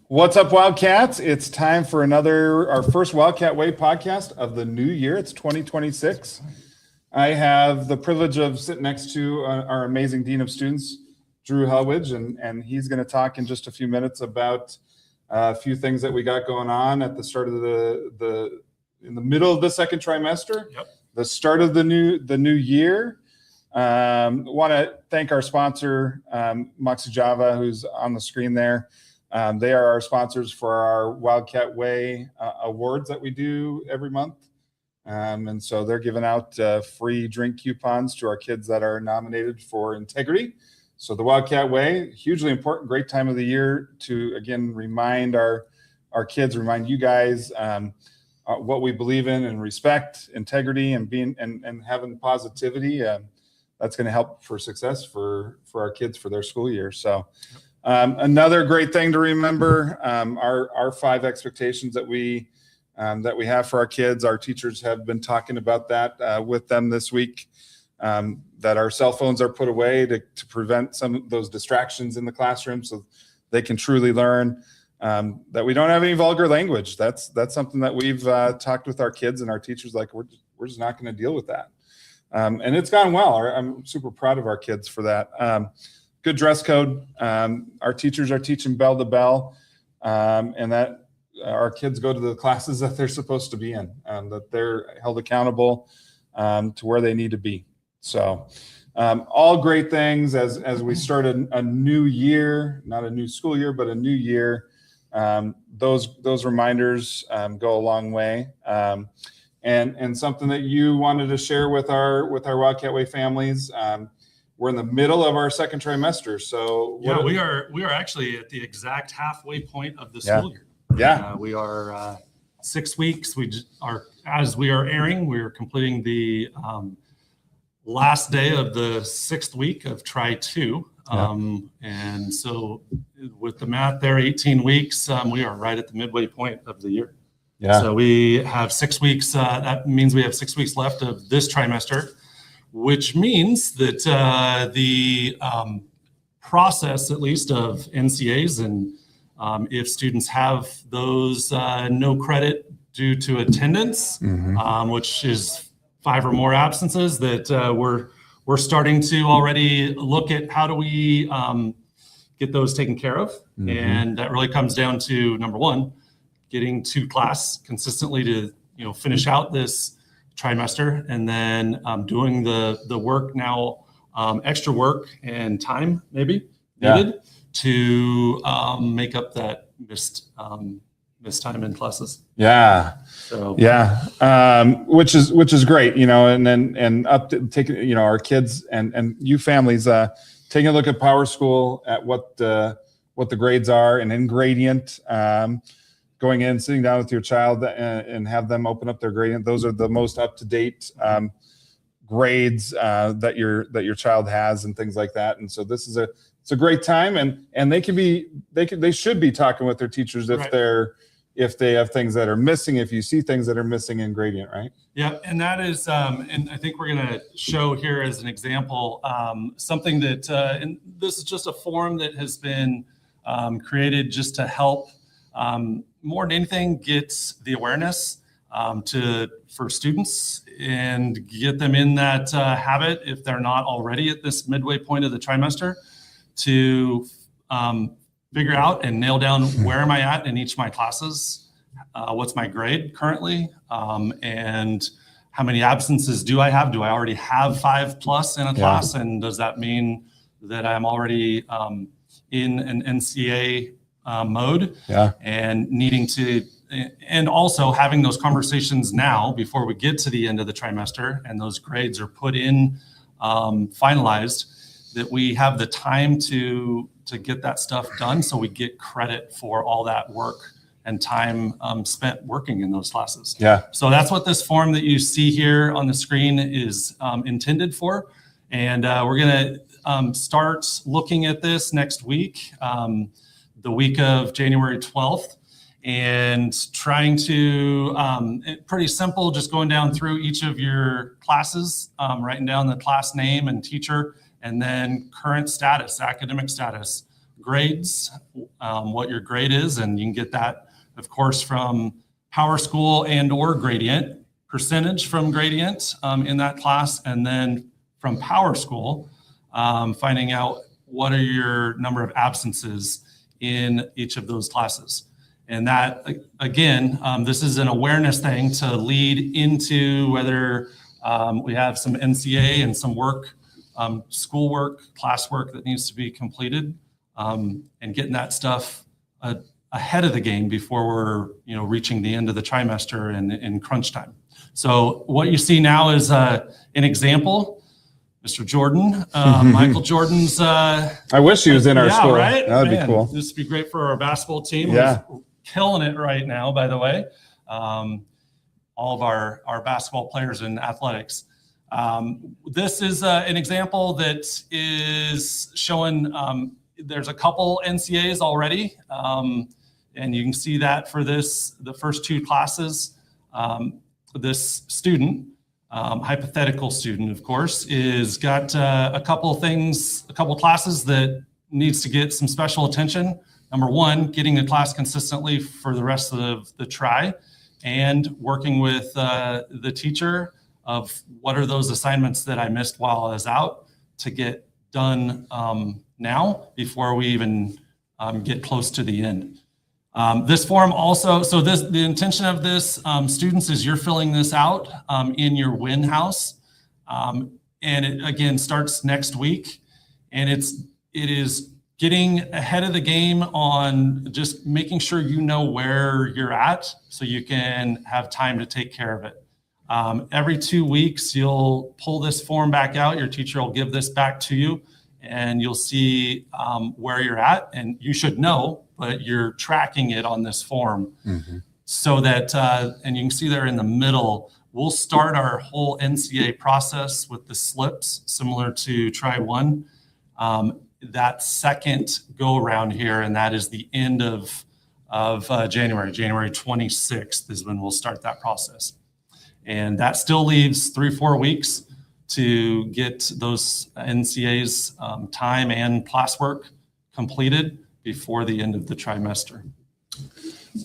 What's up, Wildcats? It's time for our first Wildcat Way podcast of the new year. It's 2026. I have the privilege of sitting next to our amazing Dean of Students, Drew Hellwege, and he's going to talk in just a few minutes about a few things that we got going on at the start of in the middle of the second trimester, the start of the new year. Want to thank our sponsor, Moxie Java, who's on the screen there. They are our sponsors for our Wildcat Way awards that we do every month. And so they're giving out free drink coupons to our kids that are nominated for integrity. So the Wildcat Way, hugely important, great time of the year to, again, remind our kids, remind you guys what we believe in and respect, integrity, and being and having positivity. That's going to help for success for our kids for their school year. So another great thing to remember, our 5 expectations that we have for our kids. Our teachers have been talking about that with them this week, that our cell phones are put away to prevent some of those distractions in the classroom so they can truly learn, that we don't have any vulgar language. That's something that we've talked with our kids and our teachers, like we're just not going to deal with that. And it's gone well. I'm super proud of our kids for that. Good dress code. Our teachers are teaching bell to bell, and that our kids go to the classes that they're supposed to be in, that they're held accountable to where they need to be. So all great things as we start a new year, not a new school year, but a new year. Those reminders go a long way. And something that you wanted to share with our Wildcat Way families. We're in the middle of our second trimester, so we are actually at the exact halfway point of the school year. We are 6 weeks. As we are airing, we are completing the last day of the 6th week of Tri 2. And so with the math there, 18 weeks, we are right at the midway point of the year. So we have 6 weeks. That means we have 6 weeks left of this trimester, which means that the process, at least of NCAs, and if students have those no credit due to attendance, which is 5 or more absences, that we're starting to already look at how do we get those taken care of. And that really comes down to, number one, getting to class consistently to finish out this trimester, and then doing the work now, extra work and time maybe needed to make up that missed time in classes. Which is great, and up to taking our kids and you families taking a look at Power School at what the grades are, and in gradient. Going in, sitting down with your child and have them open up their gradient. Those are the most up-to-date grades that your child has, and things like that. And so it's a great time, and they should be talking with their teachers if they have things that are missing, if you see things that are missing in gradient, right? Yeah, and that is, and I think we're going to show here as an example something that, and this is just a form that has been created just to help. More than anything, gets the awareness for students and get them in that habit, if they're not already at this midway point of the trimester, to figure out and nail down where am I at in each of my classes, what's my grade currently, and how many absences do I have? Do I already have 5+ in a class? And does that mean that I'm already in an NCA mode, and needing to, and also having those conversations now before we get to the end of the trimester and those grades are put in, finalized, that we have the time to get that stuff done, so we get credit for all that work and time spent working in those classes. So that's what this form that you see here on the screen is intended for, and we're going to start looking at this next week. The week of January 12th, and trying to, pretty simple, just going down through each of your classes, writing down the class name and teacher, and then current status, academic status, grades, what your grade is, and you can get that, of course, from Power School and or Gradient, percentage from Gradient in that class, and then from Power School, finding out what are your number of absences in each of those classes. And that, again, this is an awareness thing to lead into whether we have some NCA and some work, schoolwork, classwork that needs to be completed, and getting that stuff ahead of the game before we're reaching the end of the trimester and in crunch time. So what you see now is an example. Mr. Jordan, Michael Jordan's. I wish he was in our school. Right? That would be cool. This would be great for our basketball team. Yeah. We're killing it right now, by the way. All of our basketball players in athletics. This is an example that is showing there's a couple NCAs already. And you can see that for the first two classes. This student, hypothetical student, of course, is got a couple classes that needs to get some special attention. Number one, getting a class consistently for the rest of the try, and working with the teacher of what are those assignments that I missed while I was out to get done now before we even get close to the end. This form also, so the intention of this, students, is you're filling this out in your Win house. And it, again, starts next week. And it is getting ahead of the game on just making sure you know where you're at so you can have time to take care of it. Every 2 weeks, you'll pull this form back out. Your teacher will give this back to you, and you'll see where you're at. And you should know, but you're tracking it on this form. Mm-hmm. So that, and you can see there in the middle, we'll start our whole NCA process with the slips, similar to Try One. That second go around here, and that is the end of January 26th is when we'll start that process. And that still leaves 3-4 weeks to get those NCAs time and classwork completed before the end of the trimester.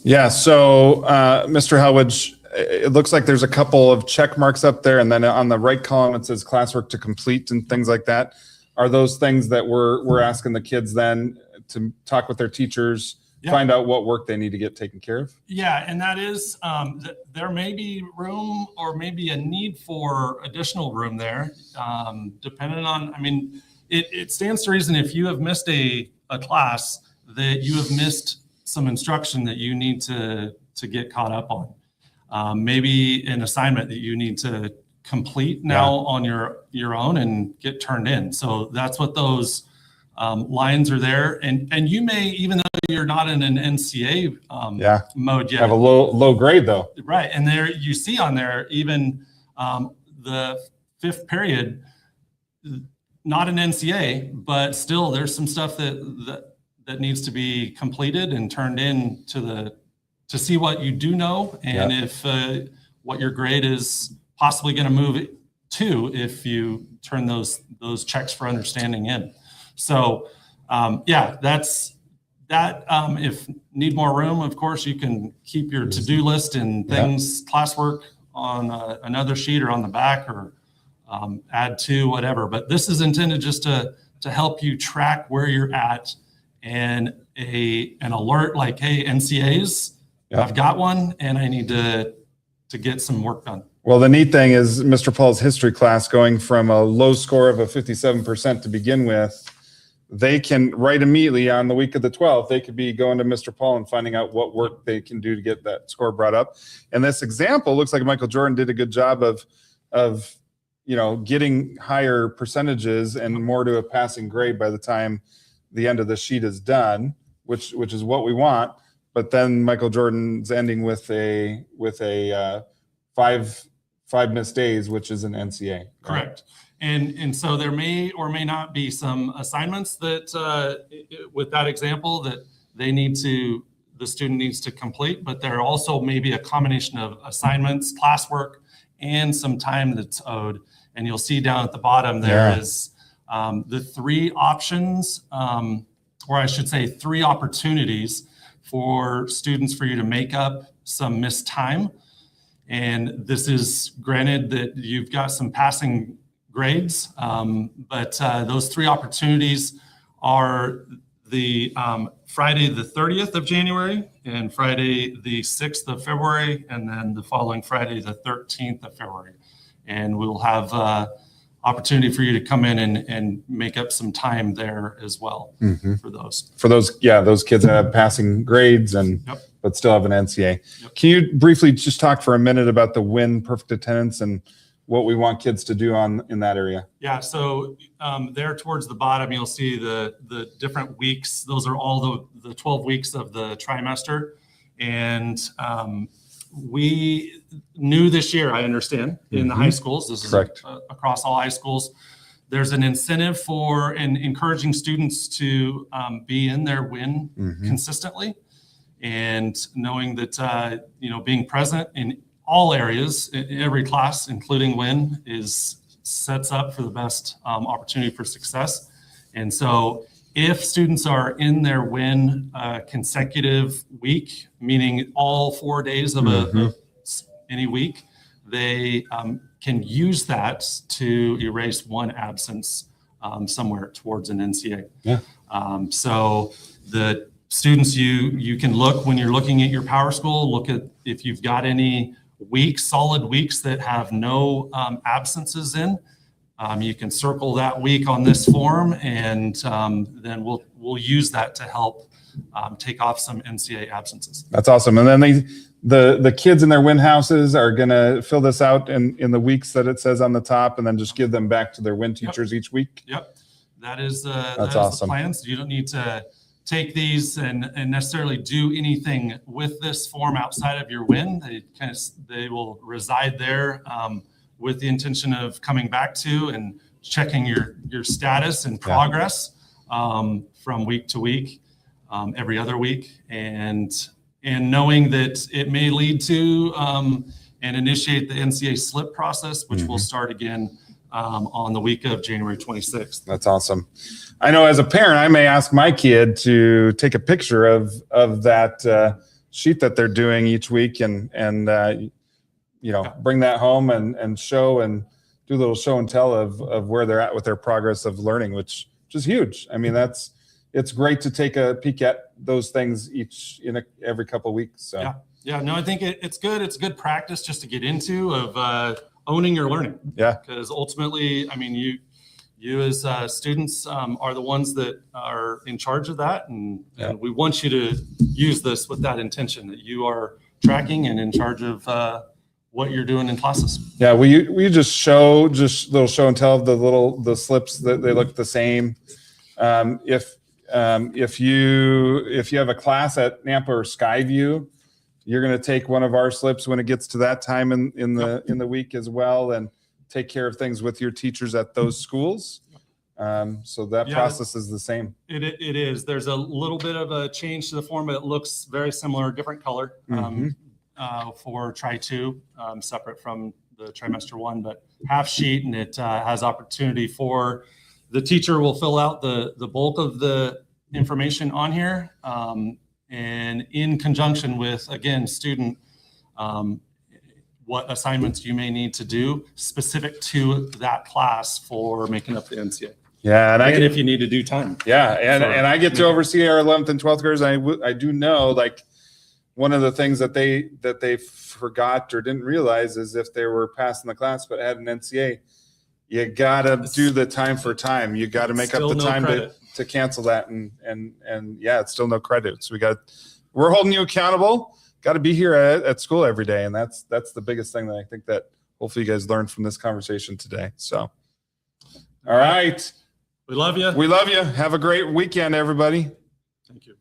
Yeah, so Mr. Hellwege, it looks like there's a couple of check marks up there, and then on the right column it says classwork to complete and things like that. Are those things that we're asking the kids then to talk with their teachers, find out what work they need to get taken care of? Yeah, and that is, there may be room or maybe a need for additional room there, depending on, it stands to reason if you have missed a class that you have missed some instruction that you need to get caught up on. Maybe an assignment that you need to complete now on your own and get turned in. So that's what those lines are there. And you may, even though you're not in an NCA mode yet, have a low grade though. Right. And there you see on there, even the fifth period, not an NCA, but still there's some stuff that needs to be completed and turned in to see what you do know, and if what your grade is possibly going to move to if you turn those checks for understanding in. So that's that. If need more room, of course, you can keep your to-do list and things, classwork on another sheet or on the back, or add to whatever. But this is intended just to help you track where you're at, and an alert like, hey, NCAs, I've got one and I need to get some work done. Well, the neat thing is Mr. Paul's history class, going from a low score of a 57% to begin with, they can right immediately on the week of the 12th, they could be going to Mr. Paul and finding out what work they can do to get that score brought up. And this example looks like Michael Jordan did a good job of getting higher percentages and more to a passing grade by the time the end of the sheet is done, which is what we want. But then Michael Jordan's ending with a five missed days, which is an NCA. Right? Correct. And so there may or may not be some assignments that with that example that the student needs to complete, but there also may be a combination of assignments, classwork, and some time that's owed. And you'll see down at the bottom there is the three options or I should say 3 opportunities for students for you to make up some missed time. And this is granted that you've got some passing grades, but those 3 opportunities are the Friday the 30th of January and Friday the 6th of February, and then the following Friday the 13th of February. And we'll have opportunity for you to come in and make up some time there as well for those. For those kids that have passing grades and but still have an NCA. Can you briefly just talk for a minute about the WIN perfect attendance and what we want kids to do in that area? Yeah, so there towards the bottom, you'll see the different weeks. Those are all the 12 weeks of the trimester. And we knew this year, I understand, in the high schools, this is across all high schools, there's an incentive for encouraging students to be in their WIN consistently. And knowing that, being present in all areas, in every class, including WIN, sets up for the best opportunity for success. And so if students are in their WIN consecutive week, meaning all 4 days of any week, they can use that to erase one absence somewhere towards an NCA. So the students, you can look when you're looking at your Power School, look at if you've got any solid weeks that have no absences in. You can circle that week on this form, and then we'll use that to help take off some NCA absences. That's awesome. And then the kids in their WIN houses are going to fill this out in the weeks that it says on the top, and then just give them back to their WIN teachers each week. That is that's awesome. the plan. So you don't need to take these and necessarily do anything with this form outside of your WIN. They will reside there with the intention of coming back to and checking your status and progress from week to week, every other week, and knowing that it may lead to and initiate the NCA slip process, which will start again on the week of January 26th. That's awesome. I know as a parent, I may ask my kid to take a picture of that sheet that they're doing each week and bring that home and show and do a little show and tell of where they're at with their progress of learning, which is huge. I mean, it's great to take a peek at those things every couple of weeks. So. No, I think it's good. It's good practice just to get into of owning your learning. Because ultimately, I mean, you as students are the ones that are in charge of that. And we want you to use this with that intention that you are tracking and in charge of what you're doing in classes. We just show little show and tell of the slips that they look the same. If you have a class at Nampa or Skyview, you're going to take one of our slips when it gets to that time in the week as well, and take care of things with your teachers at those schools. So that process is the same. It is. There's a little bit of a change to the form, but it looks very similar, different color for Tri-2, separate from the trimester 1, but half sheet, and it has opportunity for the teacher will fill out the bulk of the information on here, and in conjunction with, again, student, what assignments you may need to do specific to that class for making up the NCA. And if you need to do time. And I get to oversee our 11th and 12th graders. I do know, like, one of the things that they forgot or didn't realize is if they were passing the class but had an NCA, you gotta do the time for time. You gotta make up the time to cancel that, and it's still no credit. So we're holding you accountable. Got to be here at school every day, and that's the biggest thing that I think that hopefully you guys learned from this conversation today. So, all right, we love you. We love you. Have a great weekend, everybody. Thank you.